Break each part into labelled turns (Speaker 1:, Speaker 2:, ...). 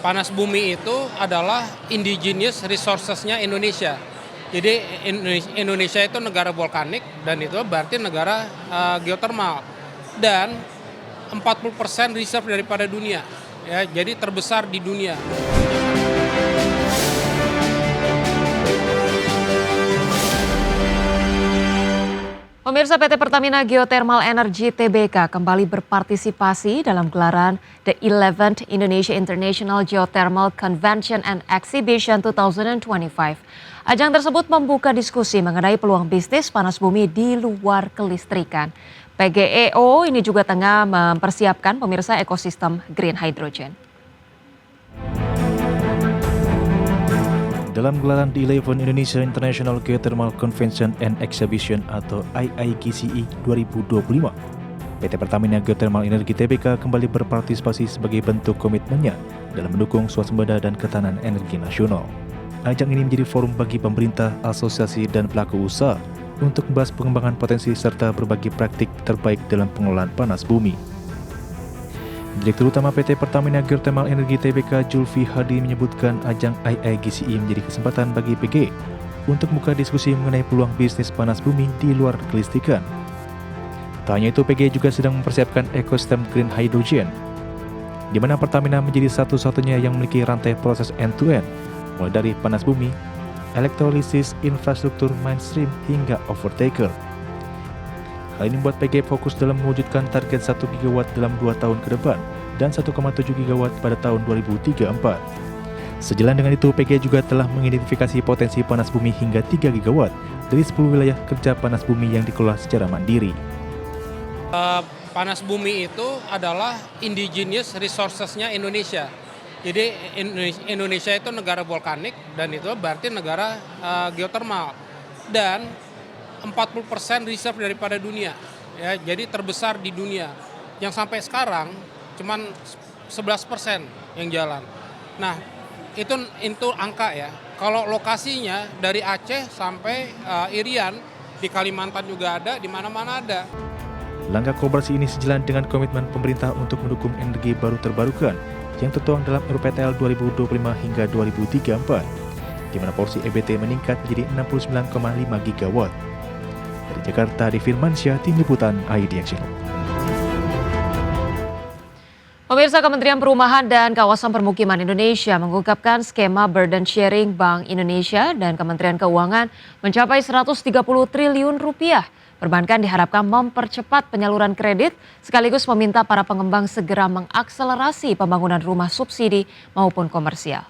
Speaker 1: Panas bumi itu adalah indigenous resources-nya Indonesia. Jadi Indonesia itu negara volkanik dan itu berarti negara geotermal. Dan 40% reserve daripada dunia. Ya, jadi terbesar di dunia.
Speaker 2: Pemirsa, PT Pertamina Geothermal Energy Tbk kembali berpartisipasi dalam gelaran The 11th Indonesia International Geothermal Convention and Exhibition 2025. Ajang tersebut membuka diskusi mengenai peluang bisnis panas bumi di luar kelistrikan. PGEO ini juga tengah mempersiapkan pemirsa ekosistem green hydrogen.
Speaker 3: Dalam gelaran The 11 Indonesia International Geothermal Convention and Exhibition atau IIGCE 2025, PT Pertamina Geothermal Energy Tbk kembali berpartisipasi sebagai bentuk komitmennya dalam mendukung swasembada dan ketahanan energi nasional. Ajang ini menjadi forum bagi pemerintah, asosiasi, dan pelaku usaha untuk membahas pengembangan potensi serta berbagi praktik terbaik dalam pengelolaan panas bumi. Direktur Utama PT Pertamina Geothermal Energy Tbk Julfi Hadi menyebutkan ajang IIGCE menjadi kesempatan bagi PG untuk membuka diskusi mengenai peluang bisnis panas bumi di luar kelistrikan. Tak hanya itu, PG juga sedang mempersiapkan ekosistem green hydrogen, di mana Pertamina menjadi satu-satunya yang memiliki rantai proses end-to-end, mulai dari panas bumi, elektrolisis, infrastruktur mainstream, hingga overtaker. Hal ini membuat PG fokus dalam mewujudkan target 1 gigawatt dalam 2 tahun ke depan dan 1,7 gigawatt pada tahun 2034. Sejalan dengan itu, PG juga telah mengidentifikasi potensi panas bumi hingga 3 gigawatt dari 10 wilayah kerja panas bumi yang dikelola secara mandiri.
Speaker 1: Panas bumi itu adalah indigenous resources-nya Indonesia. Jadi Indonesia itu negara volkanik dan itu berarti negara geotermal. Dan 40% reserve daripada dunia. Ya, jadi terbesar di dunia. Yang sampai sekarang cuman 11% yang jalan. Nah, itu angka ya. Kalau lokasinya dari Aceh sampai Irian, di Kalimantan juga ada, di mana-mana ada.
Speaker 3: Langkah kolaborasi ini sejalan dengan komitmen pemerintah untuk mendukung energi baru terbarukan yang tertuang dalam RPTL 2025 hingga 2034, di mana porsi EBT meningkat menjadi 69,5 gigawatt. Dari Jakarta, di Firmansyah, Tim Liputan IDX Channel.
Speaker 2: Pemirsa, Kementerian Perumahan dan Kawasan Permukiman Indonesia mengungkapkan skema burden sharing Bank Indonesia dan Kementerian Keuangan mencapai 130 triliun rupiah. Perbankan diharapkan mempercepat penyaluran kredit sekaligus meminta para pengembang segera mengakselerasi pembangunan rumah subsidi maupun komersial.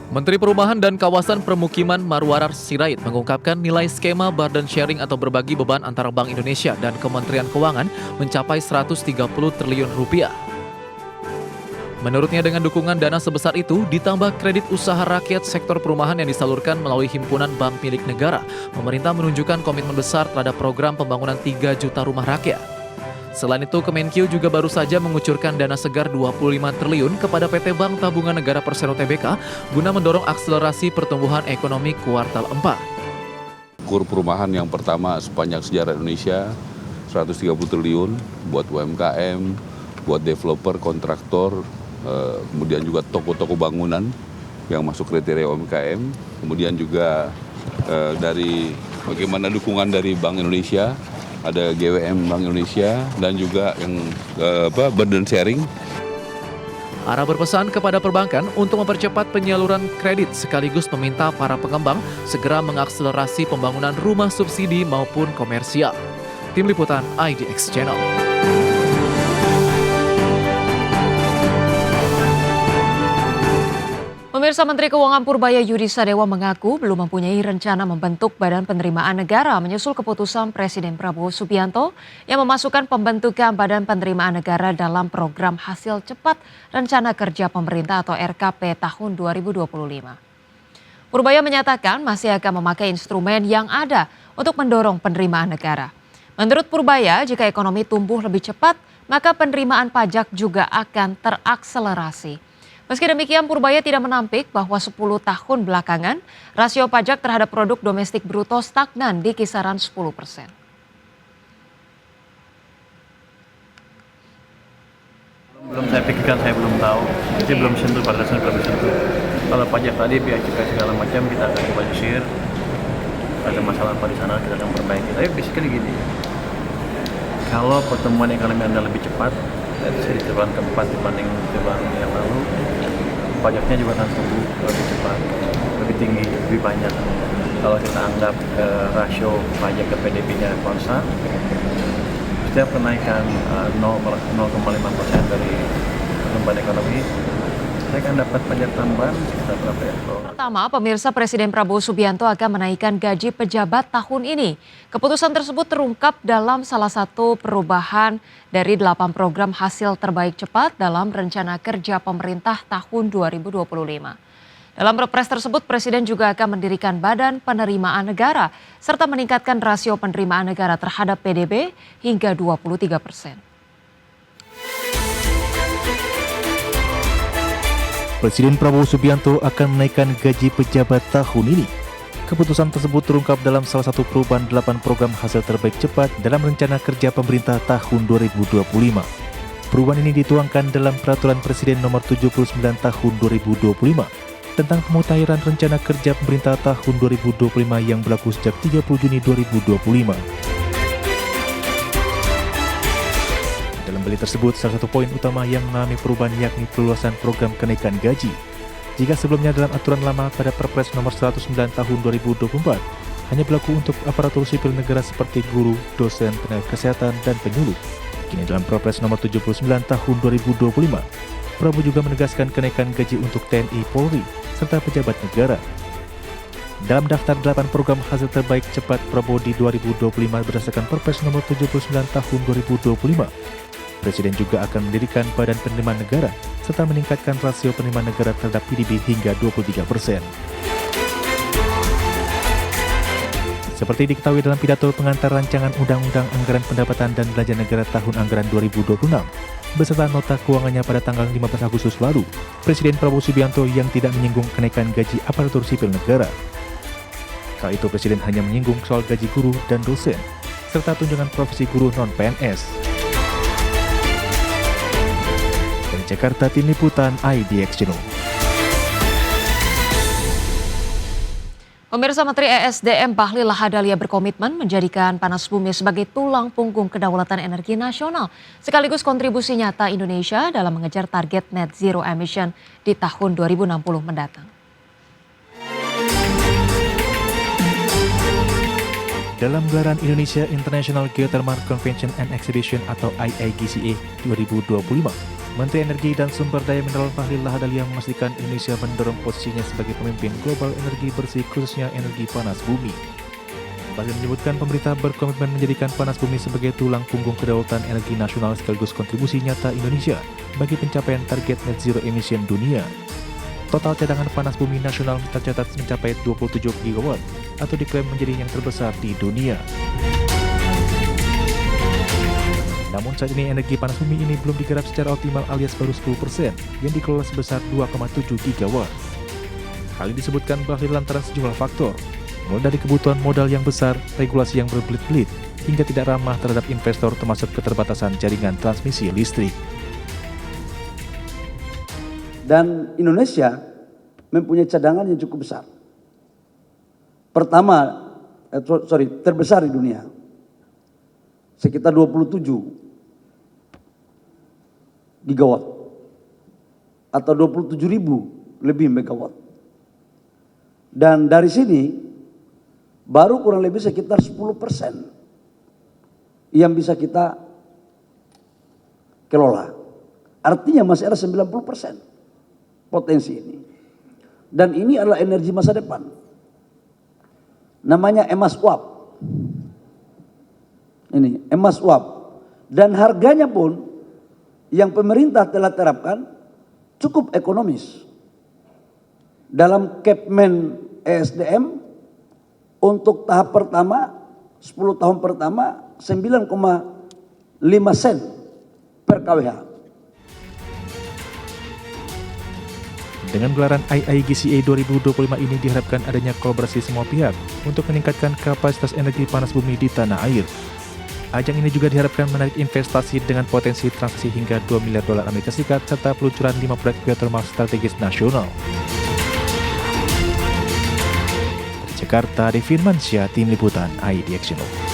Speaker 4: Menteri Perumahan dan Kawasan Permukiman Marwarar Sirait mengungkapkan nilai skema burden sharing atau berbagi beban antara Bank Indonesia dan Kementerian Keuangan mencapai 130 triliun rupiah. Menurutnya dengan dukungan dana sebesar itu ditambah kredit usaha rakyat sektor perumahan yang disalurkan melalui himpunan bank milik negara, pemerintah menunjukkan komitmen besar terhadap program pembangunan 3 juta rumah rakyat. Selain itu, Kemenkeu juga baru saja mengucurkan dana segar 25 triliun kepada PT Bank Tabungan Negara Persero Tbk guna mendorong akselerasi pertumbuhan ekonomi kuartal 4.
Speaker 5: Kur perumahan yang pertama sepanjang sejarah Indonesia, 130 triliun buat UMKM, buat developer, kontraktor, kemudian juga toko-toko bangunan yang masuk kriteria UMKM, kemudian juga dari bagaimana dukungan dari Bank Indonesia, ada GWM Bank Indonesia dan juga yang burden sharing.
Speaker 4: Ara berpesan kepada perbankan untuk mempercepat penyaluran kredit sekaligus meminta para pengembang segera mengakselerasi pembangunan rumah subsidi maupun komersial. Tim Liputan IDX Channel.
Speaker 2: Pemirsa, Menteri Keuangan Purbaya Yudi Sadewa mengaku belum mempunyai rencana membentuk Badan Penerimaan Negara menyusul keputusan Presiden Prabowo Subianto yang memasukkan pembentukan Badan Penerimaan Negara dalam program Hasil Cepat Rencana Kerja Pemerintah atau RKP tahun 2025. Purbaya menyatakan masih akan memakai instrumen yang ada untuk mendorong penerimaan negara. Menurut Purbaya, jika ekonomi tumbuh lebih cepat, maka penerimaan pajak juga akan terakselerasi. Meski demikian, Purbaya tidak menampik bahwa 10 tahun belakangan rasio pajak terhadap produk domestik bruto stagnan di kisaran 10%.
Speaker 6: Belum saya pikirkan, saya belum tahu. Jadi belum sentuh, pada dasarnya belum sentuh. Kalau pajak tadi, biaya cukai segala macam kita akan coba sisir. Ada masalah apa di sana kita akan perbaiki. Tapi basically gini, kalau pertumbuhan ekonomi Anda lebih cepat, dari di tempat dibanding yang lalu, pajaknya juga akan tumbuh lebih cepat, lebih tinggi, lebih banyak. Kalau kita anggap rasio pajak ke PDB-nya konstan, setiap kenaikan 0,5% dari pertumbuhan ekonomi, saya akan dapat pajak tambahan sekitar berapa ya?
Speaker 2: Pertama, pemirsa, Presiden Prabowo Subianto akan menaikkan gaji pejabat tahun ini. Keputusan tersebut terungkap dalam salah satu perubahan dari 8 program hasil terbaik cepat dalam rencana kerja pemerintah tahun 2025. Dalam Perpres tersebut, Presiden juga akan mendirikan Badan Penerimaan Negara serta meningkatkan rasio penerimaan negara terhadap PDB hingga 23%.
Speaker 3: Presiden Prabowo Subianto akan menaikkan gaji pejabat tahun ini. Keputusan tersebut terungkap dalam salah satu perubahan 8 program hasil terbaik cepat dalam rencana kerja pemerintah tahun 2025. Perubahan ini dituangkan dalam Peraturan Presiden Nomor 79 Tahun 2025 tentang pemutahiran rencana kerja pemerintah tahun 2025 yang berlaku sejak 30 Juni 2025. Dalam beli tersebut, salah satu poin utama yang mengalami perubahan yakni perluasan program kenaikan gaji. Jika sebelumnya dalam aturan lama pada Perpres Nomor 109 Tahun 2024 hanya berlaku untuk aparatur sipil negara seperti guru, dosen, tenaga kesehatan, dan penyuluh. Kini dalam Perpres Nomor 79 Tahun 2025, Prabowo juga menegaskan kenaikan gaji untuk TNI, Polri, serta pejabat negara. Dalam daftar 8 program hasil terbaik cepat Prabowo di 2025 berdasarkan Perpres Nomor 79 Tahun 2025, Presiden juga akan mendirikan Badan Penerimaan Negara serta meningkatkan rasio penerimaan negara terhadap PDB hingga 23%. Seperti diketahui dalam pidato pengantar rancangan Undang-Undang Anggaran Pendapatan dan Belanja Negara tahun anggaran 2026, beserta nota keuangannya pada tanggal 15 Agustus lalu, Presiden Prabowo Subianto yang tidak menyinggung kenaikan gaji aparatur sipil negara. Kala itu Presiden hanya menyinggung soal gaji guru dan dosen, serta tunjangan profesi guru non-PNS. Dari Jakarta, Tim Liputan IDX Channel.
Speaker 2: Pemirsa, Menteri ESDM Bahlil Lahadalia berkomitmen menjadikan panas bumi sebagai tulang punggung kedaulatan energi nasional, sekaligus kontribusi nyata Indonesia dalam mengejar target net zero emission di tahun 2060 mendatang.
Speaker 3: Dalam gelaran Indonesia International Geothermal Convention and Exhibition atau IIGCE 2025, Menteri Energi dan Sumber Daya Mineral Bahlil Lahadalia memastikan Indonesia mendorong posisinya sebagai pemimpin global energi bersih, khususnya energi panas bumi. Bahlil menyebutkan pemerintah berkomitmen menjadikan panas bumi sebagai tulang punggung kedaulatan energi nasional sekaligus kontribusi nyata Indonesia bagi pencapaian target net zero emission dunia. Total cadangan panas bumi nasional tercatat mencapai 27 gigawatt atau diklaim menjadi yang terbesar di dunia. Namun saat ini energi panas bumi ini belum digarap secara optimal alias baru 10% yang dikelola sebesar 2,7 gigawatt. Hal ini disebutkan Bahlil lantaran sejumlah faktor, mulai dari kebutuhan modal yang besar, regulasi yang berbelit-belit, hingga tidak ramah terhadap investor termasuk keterbatasan jaringan transmisi listrik.
Speaker 7: Dan Indonesia mempunyai cadangan yang cukup besar. Terbesar di dunia. Sekitar 27 gigawatt atau 27.000 lebih megawatt. Dan dari sini baru kurang lebih sekitar 10% yang bisa kita kelola. Artinya masih ada 90% potensi ini. Dan ini adalah energi masa depan. Namanya emas uap. Ini emas uap. Dan harganya pun yang pemerintah telah terapkan cukup ekonomis. Dalam Kepmen ESDM untuk tahap pertama 10 tahun pertama 9,5 sen per kWh.
Speaker 3: Dengan gelaran IIGCE 2025 ini diharapkan adanya kolaborasi semua pihak untuk meningkatkan kapasitas energi panas bumi di tanah air. Ajang ini juga diharapkan menarik investasi dengan potensi transaksi hingga 2 miliar dolar Amerika Serikat serta peluncuran 5 proyek geothermal strategis nasional. Dari Jakarta, Devin Mansyah, Tim Liputan IDX Channel.